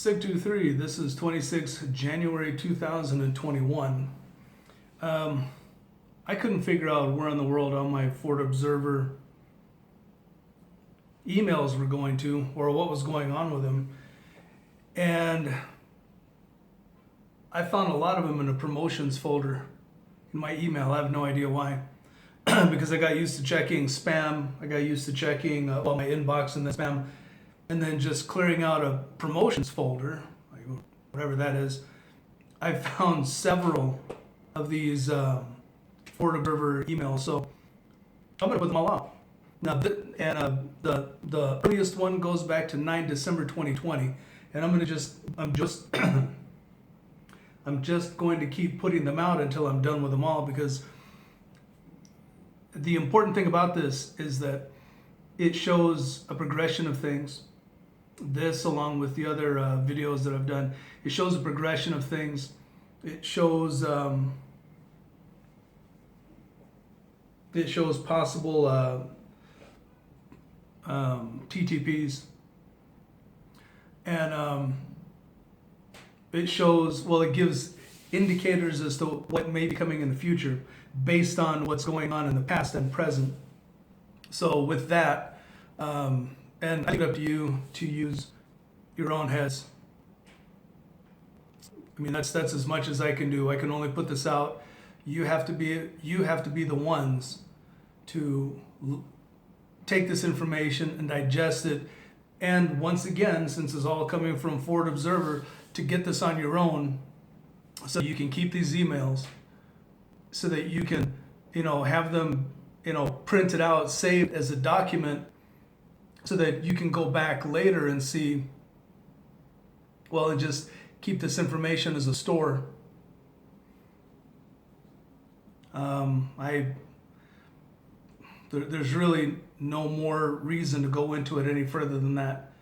SIG-23, this is 26 January 2021. I couldn't figure out where in the world all my Ford Observer emails were going to, or what was going on with them. And I found a lot of them in a promotions folder in my email. I have no idea why. Because I got used to checking spam. I got used to checking my inbox and the spam, and then just clearing out a promotions folder, like whatever that is. I found several of these Ford Observer emails, so I'm gonna put them all out. Now, the earliest one goes back to 9 December 2020, and I'm just going to keep putting them out until I'm done with them all, because the important thing about this is that it shows a progression of things. This, along with the other videos that I've done, it shows a progression of things. It shows possible TTPs, and it shows, well, it gives indicators as to what may be coming in the future based on what's going on in the past and present. So with that, and I leave it up to you to use your own heads. I mean, that's as much as I can do. I can only put this out. You have to be the ones to take this information and digest it. And once again, since it's all coming from Ford Observer, to get this on your own, so you can keep these emails, so that you can, have them, printed out, saved as a document, so that you can go back later and see, well, and just keep this information as a store. There's really no more reason to go into it any further than that.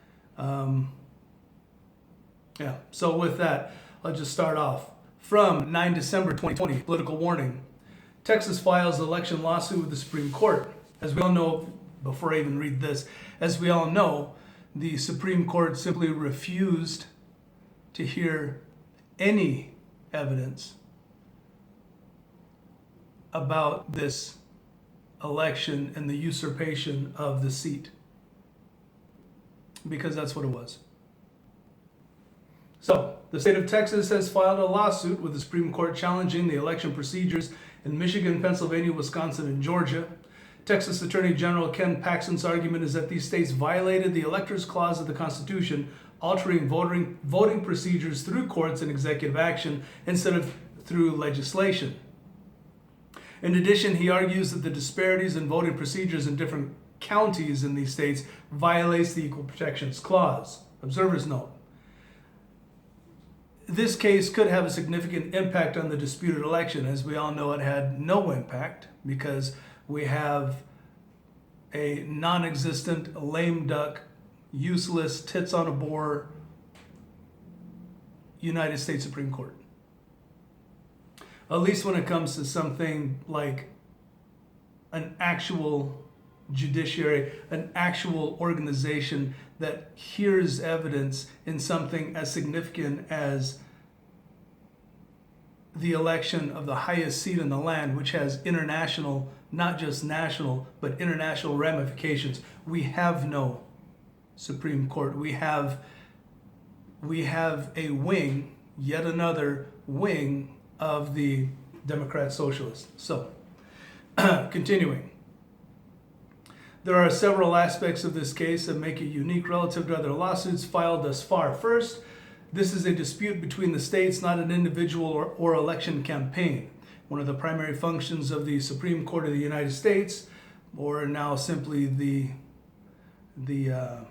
So with that, I'll just start off. From 9 December 2020, political warning. Texas files election lawsuit with the Supreme Court. As we all know, before I even read this, as we all know, the Supreme Court simply refused to hear any evidence about this election and the usurpation of the seat, because that's what it was. So, the state of Texas has filed a lawsuit with the Supreme Court challenging the election procedures in Michigan, Pennsylvania, Wisconsin, and Georgia. Texas Attorney General Ken Paxton's argument is that these states violated the Electors Clause of the Constitution, altering voting procedures through courts and executive action instead of through legislation. In addition, he argues that the disparities in voting procedures in different counties in these states violates the Equal Protections Clause. Observers note. This case could have a significant impact on the disputed election. As we all know, it had no impact because we have a non-existent, lame duck, useless, tits on a board United States Supreme Court. At least when it comes to something like an actual judiciary, an actual organization that hears evidence in something as significant as the election of the highest seat in the land, which has international, not just national, but international ramifications. We have no Supreme Court. We have a wing, yet another wing of the Democrat Socialists. So, continuing. There are several aspects of this case that make it unique relative to other lawsuits filed thus far. First, this is a dispute between the states, not an individual or election campaign. One of the primary functions of the Supreme Court of the United States, or now simply I'll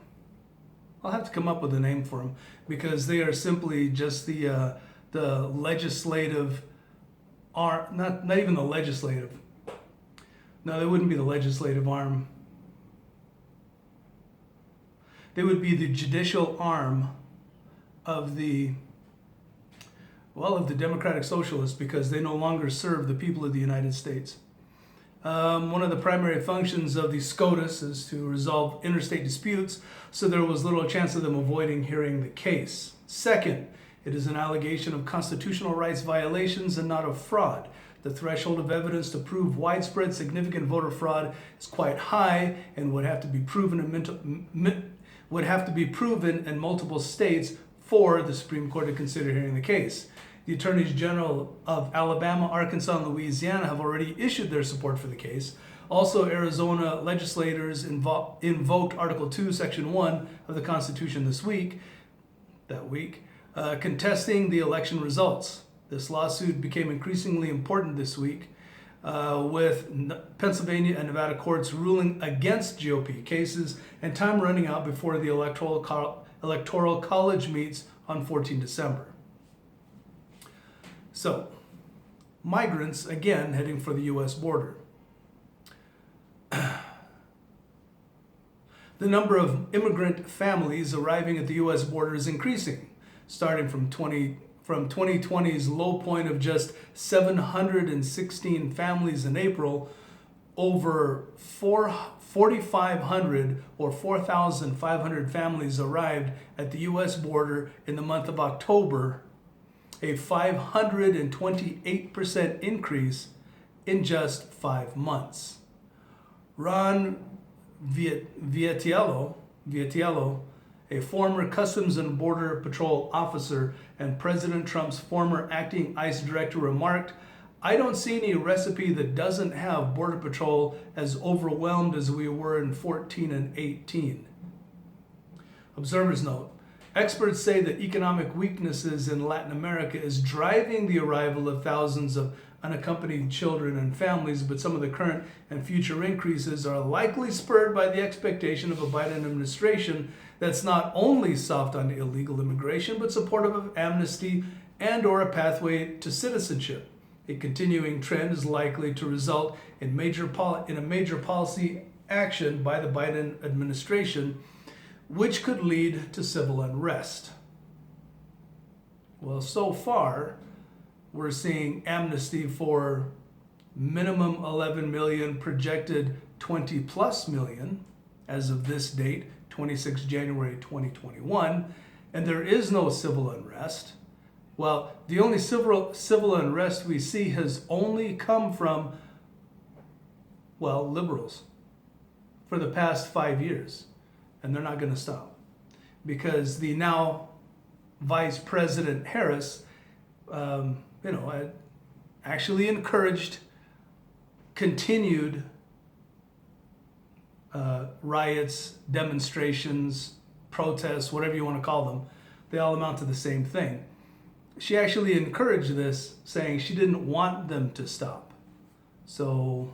have to come up with a name for them, because they are simply just the legislative arm, not even the legislative. No, they wouldn't be the legislative arm. They would be the judicial arm of the Democratic Socialists, because they no longer serve the people of the United States. One of the primary functions of the SCOTUS is to resolve interstate disputes, so there was little chance of them avoiding hearing the case. Second, it is an allegation of constitutional rights violations and not of fraud. The threshold of evidence to prove widespread significant voter fraud is quite high and would have to be proven in multiple states for the Supreme Court to consider hearing the case. The Attorneys General of Alabama, Arkansas, and Louisiana have already issued their support for the case. Also, Arizona legislators invoked Article 2, Section 1 of the Constitution that week, contesting the election results. This lawsuit became increasingly important this week, with Pennsylvania and Nevada courts ruling against GOP cases and time running out before the Electoral College meets on 14 December. So, migrants, again, heading for the U.S. border. The number of immigrant families arriving at the U.S. border is increasing, starting from 2020's low point of just 716 families in April. Over 4,500 or 4,500 families arrived at the U.S. border in the month of October, a 528% increase in just 5 months. Ron Vitiello, a former Customs and Border Patrol officer and President Trump's former acting ICE director, remarked, "I don't see any recipe that doesn't have Border Patrol as overwhelmed as we were in 14 and 18. Observers note, experts say that economic weaknesses in Latin America is driving the arrival of thousands of unaccompanied children and families, but some of the current and future increases are likely spurred by the expectation of a Biden administration that's not only soft on illegal immigration, but supportive of amnesty and or a pathway to citizenship. A continuing trend is likely to result in a major policy action by the Biden administration, which could lead to civil unrest." Well, so far, we're seeing amnesty for minimum 11 million, projected 20 plus million as of this date, 26 January 2021, and there is no civil unrest. Well, the only civil unrest we see has only come from, well, liberals for the past 5 years, and they're not going to stop because the now Vice President Harris, actually encouraged continued riots, demonstrations, protests, whatever you want to call them. They all amount to the same thing. She actually encouraged this, saying she didn't want them to stop. So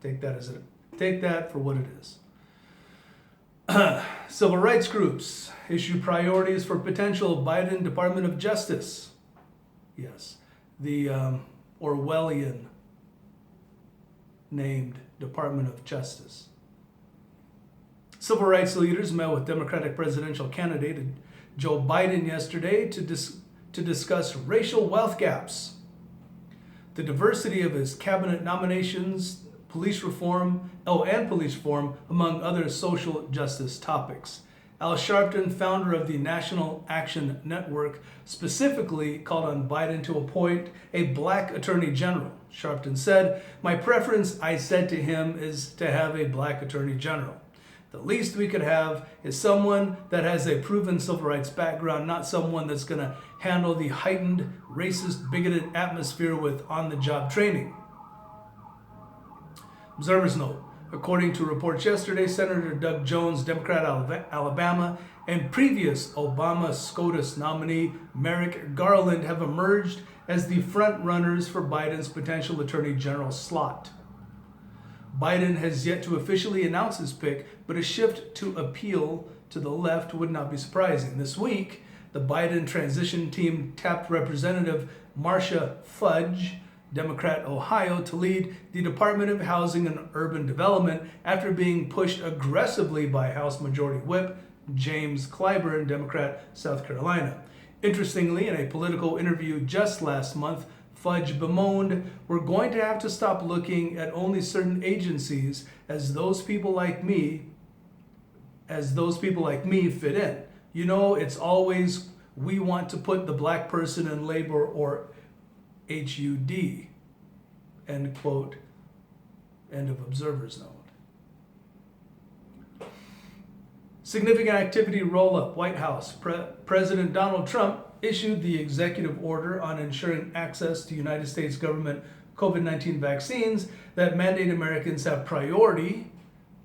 take that for what it is. Civil rights groups issue priorities for potential Biden Department of Justice. Yes, the Orwellian named Department of Justice. Civil rights leaders met with Democratic presidential candidate Joe Biden yesterday to discuss racial wealth gaps, the diversity of his cabinet nominations, police reform, among other social justice topics. Al Sharpton, founder of the National Action Network, specifically called on Biden to appoint a black attorney general. Sharpton said, "My preference," I said to him, "is to have a black attorney general. The least we could have is someone that has a proven civil rights background, not someone that's going to handle the heightened, racist, bigoted atmosphere with on-the-job training." Observers note, according to reports yesterday, Senator Doug Jones, Democrat Alabama, and previous Obama SCOTUS nominee Merrick Garland have emerged as the front runners for Biden's potential attorney general slot. Biden has yet to officially announce his pick, but a shift to appeal to the left would not be surprising. This week, the Biden transition team tapped Representative Marcia Fudge, Democrat Ohio, to lead the Department of Housing and Urban Development after being pushed aggressively by House Majority Whip James Clyburn, Democrat, South Carolina. Interestingly, in a political interview just last month, Fudge bemoaned, "We're going to have to stop looking at only certain agencies as those people like me fit in. You know, it's always we want to put the black person in labor or HUD." End quote. End of Observer's note. Significant activity roll-up. White House. President Donald Trump issued the executive order on ensuring access to United States government COVID-19 vaccines that mandate Americans have priority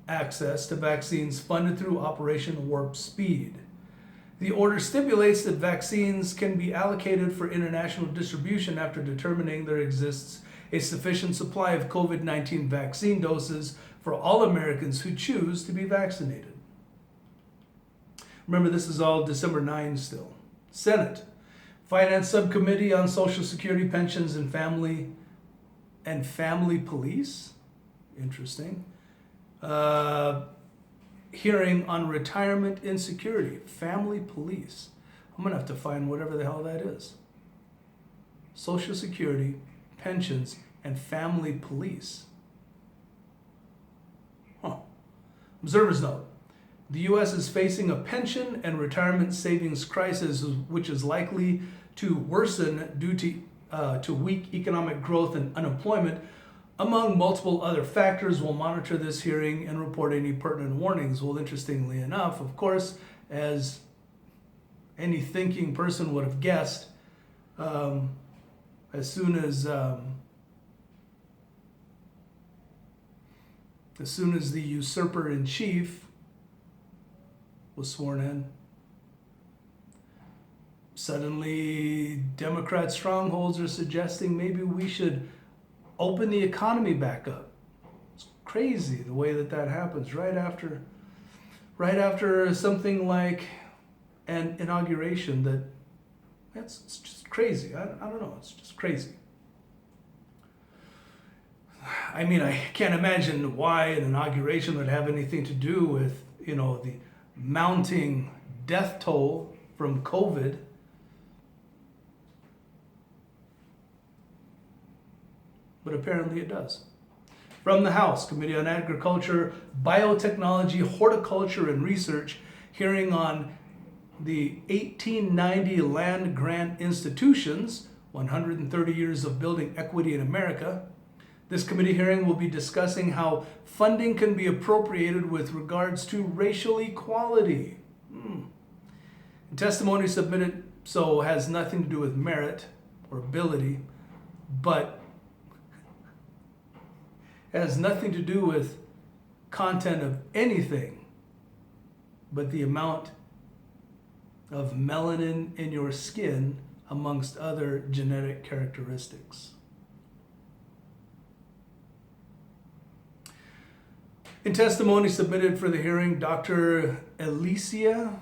access to vaccines funded through Operation Warp Speed. The order stipulates that vaccines can be allocated for international distribution after determining there exists a sufficient supply of COVID-19 vaccine doses for all Americans who choose to be vaccinated. Remember, this is all December 9 still. Senate. Finance Subcommittee on Social Security, Pensions, and Family Police. Interesting. Hearing on retirement insecurity. Family police. I'm going to have to find whatever the hell that is. Social Security, pensions, and family police. Observer's note. The U.S. is facing a pension and retirement savings crisis, which is likely to worsen due to weak economic growth and unemployment, among multiple other factors. We'll monitor this hearing and report any pertinent warnings. Well, interestingly enough, of course, as any thinking person would have guessed, as soon as the usurper in chief was sworn in, suddenly Democrat strongholds are suggesting maybe we should open the economy back up. It's crazy the way that happens right after something like an inauguration. It's just crazy. I don't know. It's just crazy. I mean, I can't imagine why an inauguration would have anything to do with, the mounting death toll from COVID. But apparently it does. From the House, Committee on Agriculture, Biotechnology, Horticulture, and Research, hearing on the 1890 land grant institutions, 130 years of building equity in America. This committee hearing will be discussing how funding can be appropriated with regards to racial equality. Testimony submitted has nothing to do with merit or ability, but has nothing to do with content of anything but the amount of melanin in your skin, amongst other genetic characteristics. In testimony submitted for the hearing, Dr. Alicia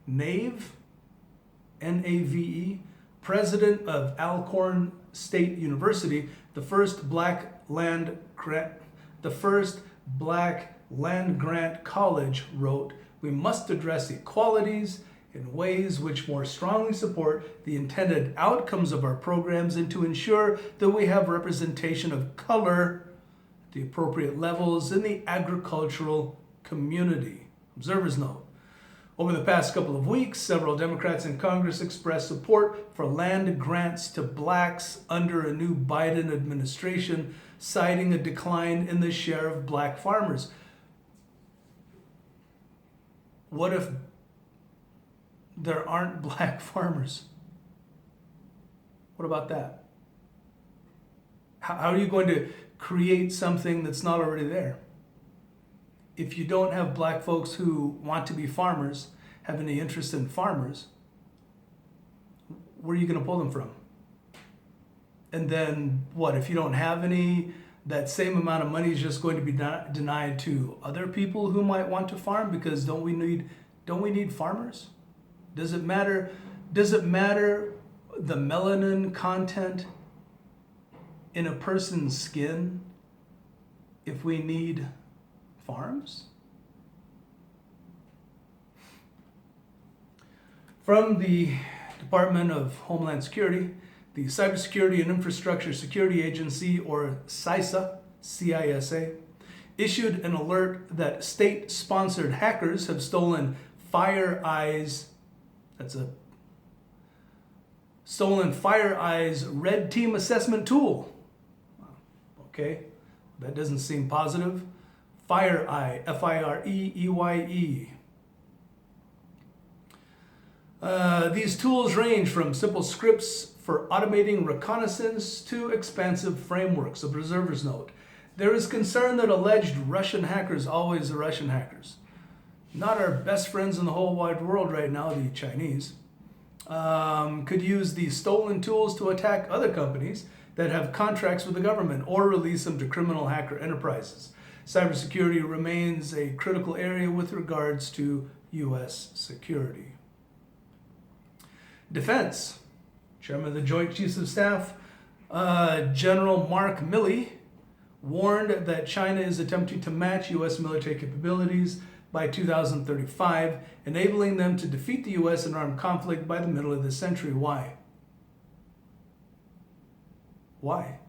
Nave, Nave, president of Alcorn State University, the first black land grant college, wrote, "We must address equalities in ways which more strongly support the intended outcomes of our programs and to ensure that we have representation of color at the appropriate levels in the agricultural community." Observer's note. Over the past couple of weeks, several Democrats in Congress expressed support for land grants to blacks under a new Biden administration, citing a decline in the share of black farmers. What if there aren't black farmers? What about that? How are you going to create something that's not already there? If you don't have black folks who want to be farmers, have any interest in farmers, where are you going to pull them from? And then what? If you don't have any, that same amount of money is just going to be denied to other people who might want to farm, because don't we need farmers? Does it matter the melanin content in a person's skin if we need farms? From the Department of Homeland Security, the Cybersecurity and Infrastructure Security Agency, or CISA, CISA, issued an alert that state-sponsored hackers have stolen FireEye's Red Team assessment tool. Okay, that doesn't seem positive. FireEye, F-I-R-E-E-Y-E. These tools range from simple scripts for automating reconnaissance to expansive frameworks. Observers note, there is concern that alleged Russian hackers, always the Russian hackers, not our best friends in the whole wide world right now, the Chinese, could use these stolen tools to attack other companies that have contracts with the government or release them to criminal hacker enterprises. Cybersecurity remains a critical area with regards to U.S. security. Defense. Chairman of the Joint Chiefs of Staff, General Mark Milley, warned that China is attempting to match U.S. military capabilities by 2035, enabling them to defeat the U.S. in armed conflict by the middle of the century. Why? Why?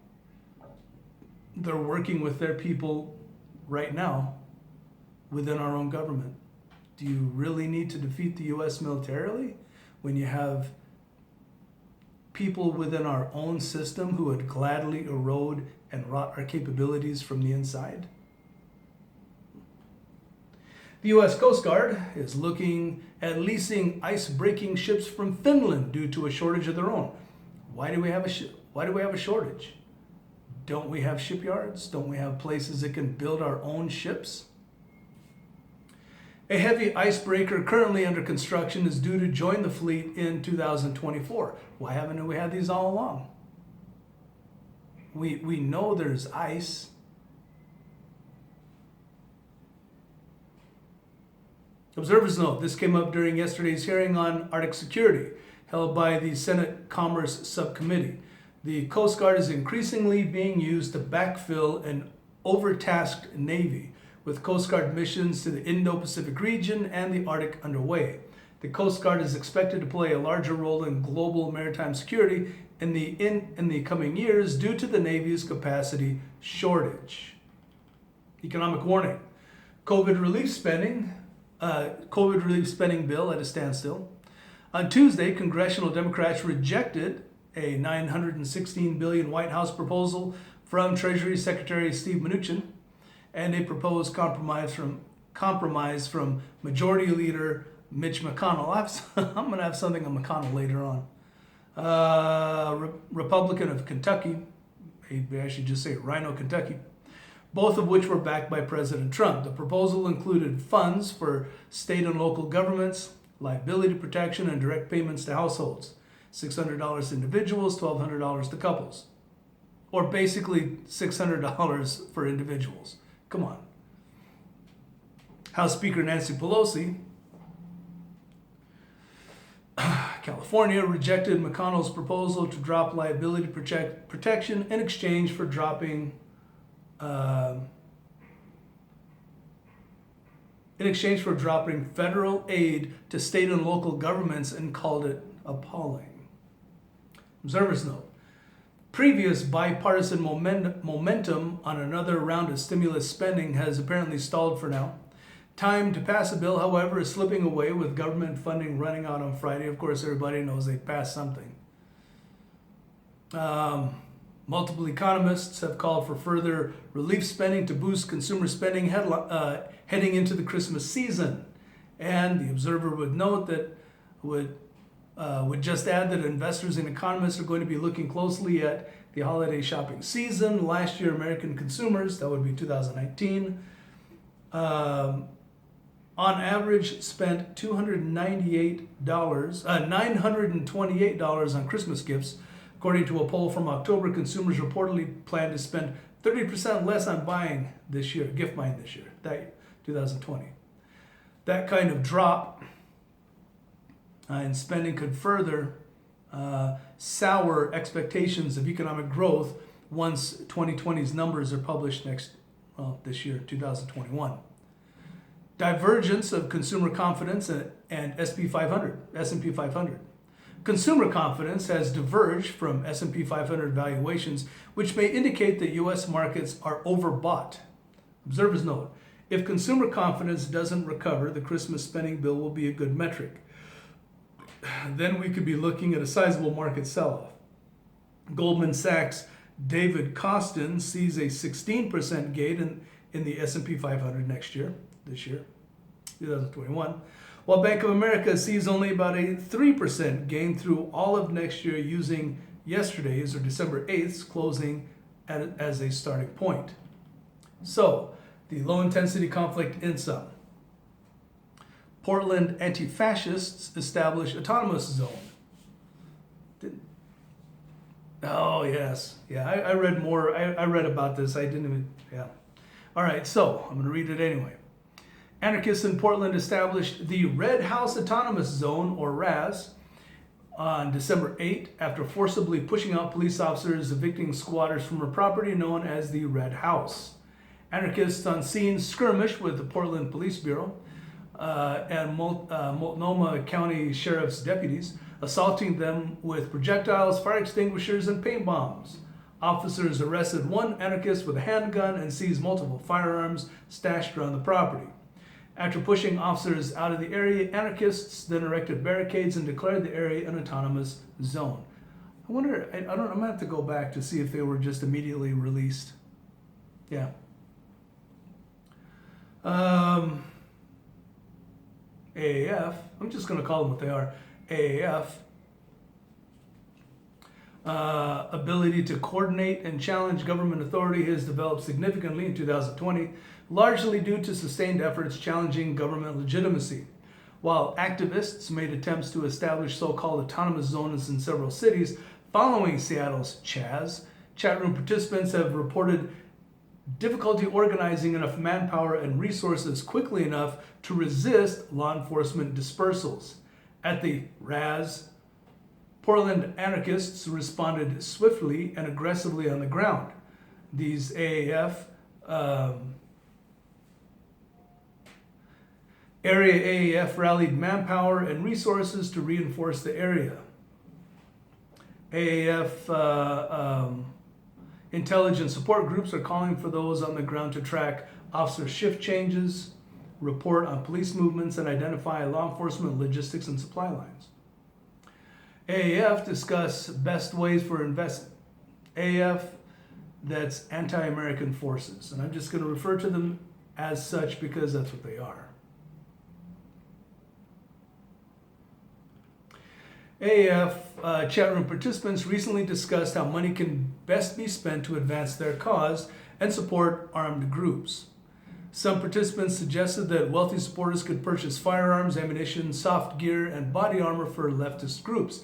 They're working with their people right now within our own government. Do you really need to defeat the U.S. militarily when you have people within our own system who would gladly erode and rot our capabilities from the inside? The U.S. Coast Guard is looking at leasing ice-breaking ships from Finland due to a shortage of their own. Why do we have a shortage? Don't we have shipyards? Don't we have places that can build our own ships? A heavy icebreaker currently under construction is due to join the fleet in 2024. Why haven't we had these all along? We know there's ice. Observers note, this came up during yesterday's hearing on Arctic security held by the Senate Commerce Subcommittee. The Coast Guard is increasingly being used to backfill an overtasked Navy, with Coast Guard missions to the Indo-Pacific region and the Arctic underway. The Coast Guard is expected to play a larger role in global maritime security in the coming years due to the Navy's capacity shortage. Economic warning. COVID relief spending bill at a standstill. On Tuesday, congressional Democrats rejected a $916 billion White House proposal from Treasury Secretary Steve Mnuchin and a proposed compromise from Majority Leader Mitch McConnell. I'm going to have something on McConnell later on. Republican of Kentucky, maybe I should just say Rhino, Kentucky, both of which were backed by President Trump. The proposal included funds for state and local governments, liability protection, and direct payments to households. $600 to individuals, $1,200 to couples. Or basically $600 for individuals. Come on. House Speaker Nancy Pelosi, California, rejected McConnell's proposal to drop liability protection in exchange for dropping federal aid to state and local governments and called it appalling. Observers note, previous bipartisan momentum on another round of stimulus spending has apparently stalled for now. Time to pass a bill, however, is slipping away with government funding running out on Friday. Of course, everybody knows they passed something. Multiple economists have called for further relief spending to boost consumer spending heading into the Christmas season. And the Observer would note that would just add that investors and economists are going to be looking closely at the holiday shopping season. Last year, American consumers, that would be 2019, on average spent $928 on Christmas gifts. According to a poll from October, consumers reportedly plan to spend 30% less on buying this year, gift buying this year, 2020. That kind of drop in spending could further sour expectations of economic growth once 2020's numbers are published this year, 2021. Divergence of consumer confidence and S&P 500. Consumer confidence has diverged from S&P 500 valuations, which may indicate that U.S. markets are overbought. Observers note, if consumer confidence doesn't recover, the Christmas spending bill will be a good metric. Then we could be looking at a sizable market sell-off. Goldman Sachs' David Kostin sees a 16% gain in the S&P 500 this year, 2021, while Bank of America sees only about a 3% gain through all of next year, using yesterday's, or December 8th's, closing as a starting point. So, the low-intensity conflict in sum. Portland anti-fascists establish autonomous zone. Oh, yes. Yeah, I read more. I read about this. I didn't even, yeah. All right, so I'm going to read it anyway. Anarchists in Portland established the Red House Autonomous Zone, or RAZ, on December 8 after forcibly pushing out police officers evicting squatters from a property known as the Red House. Anarchists on scene skirmished with the Portland Police Bureau and Multnomah County Sheriff's deputies, assaulting them with projectiles, fire extinguishers, and paint bombs. Officers arrested one anarchist with a handgun and seized multiple firearms stashed around the property. After pushing officers out of the area, anarchists then erected barricades and declared the area an autonomous zone. I wonder, I'm gonna have to go back to see if they were just immediately released. Yeah. AAF, I'm just gonna call them what they are. AAF, ability to coordinate and challenge government authority has developed significantly in 2020, largely due to sustained efforts challenging government legitimacy. While activists made attempts to establish so-called autonomous zones in several cities following Seattle's Chaz, chat room participants have reported difficulty organizing enough manpower and resources quickly enough to resist law enforcement dispersals. At the RAZ, Portland anarchists responded swiftly and aggressively on the ground. These area AAF rallied manpower and resources to reinforce the area. AAF intelligence support groups are calling for those on the ground to track officer shift changes, report on police movements, and identify law enforcement logistics and supply lines. AAF discuss best ways for investment. AAF, that's anti-American forces, and I'm just going to refer to them as such because that's what they are. AAF chat room participants recently discussed how money can best be spent to advance their cause and support armed groups. Some participants suggested that wealthy supporters could purchase firearms, ammunition, soft gear, and body armor for leftist groups.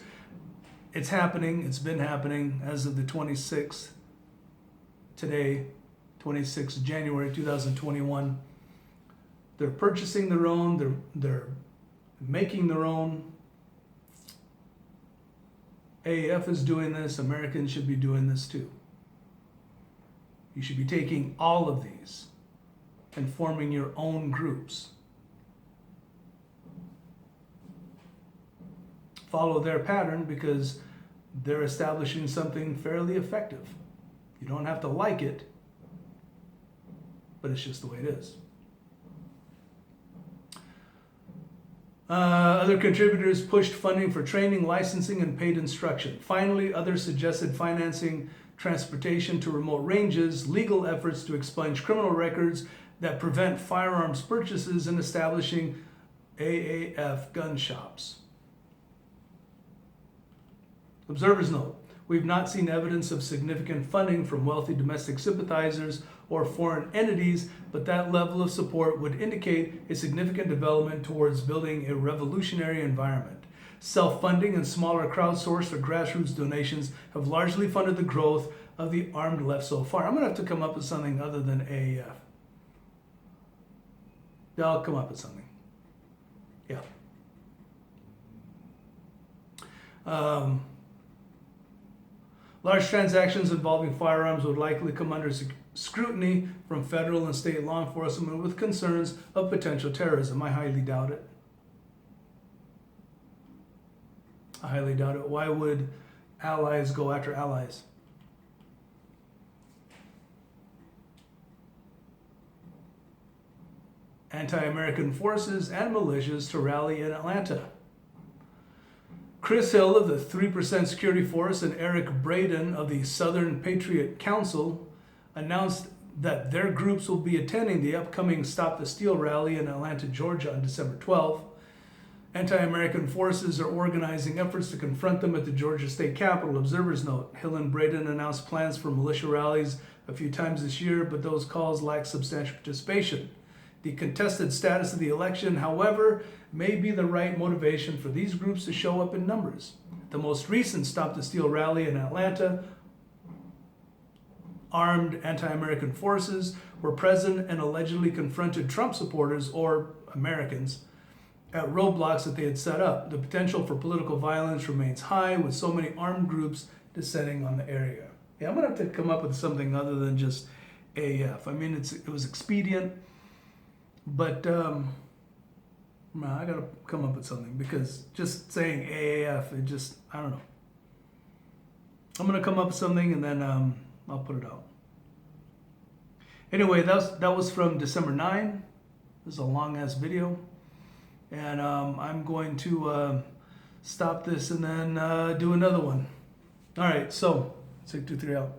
It's happening. It's been happening as of the 26th, today, 26th January 2021. They're purchasing their own. They're making their own. AAF is doing this. Americans should be doing this too. You should be taking all of these and forming your own groups. Follow their pattern because they're establishing something fairly effective. You don't have to like it, but it's just the way it is. Other contributors pushed funding for training, licensing, and paid instruction. Finally, others suggested financing transportation to remote ranges, legal efforts to expunge criminal records that prevent firearms purchases, and establishing AAF gun shops. Observers note, we've not seen evidence of significant funding from wealthy domestic sympathizers or foreign entities, but that level of support would indicate a significant development towards building a revolutionary environment. Self-funding and smaller crowdsourced or grassroots donations have largely funded the growth of the armed left so far. I'm going to have to come up with something other than AAF. Yeah, I'll come up with something. Yeah. Large transactions involving firearms would likely come under scrutiny from federal and state law enforcement with concerns of potential terrorism. I highly doubt it. I highly doubt it. Why would allies go after allies? Anti-American forces and militias to rally in Atlanta. Chris Hill of the 3% Security Force and Eric Braden of the Southern Patriot Council announced that their groups will be attending the upcoming Stop the Steal rally in Atlanta, Georgia on December 12th. Anti-American forces are organizing efforts to confront them at the Georgia State Capitol. Observers note, Hill and Braden announced plans for militia rallies a few times this year, but those calls lack substantial participation. The contested status of the election, however, may be the right motivation for these groups to show up in numbers. The most recent Stop the Steal rally in Atlanta, armed anti-American forces were present and allegedly confronted Trump supporters, or Americans, at roadblocks that they had set up. The potential for political violence remains high, with so many armed groups descending on the area. Yeah, I'm gonna have to come up with something other than just AAF. I mean, it was expedient, but I gotta come up with something, because just saying AAF, I don't know. I'm gonna come up with something and then I'll put it out. Anyway, that was from December 9. This is a long ass video, and I'm going to stop this and then do another one. All right, so 623 out.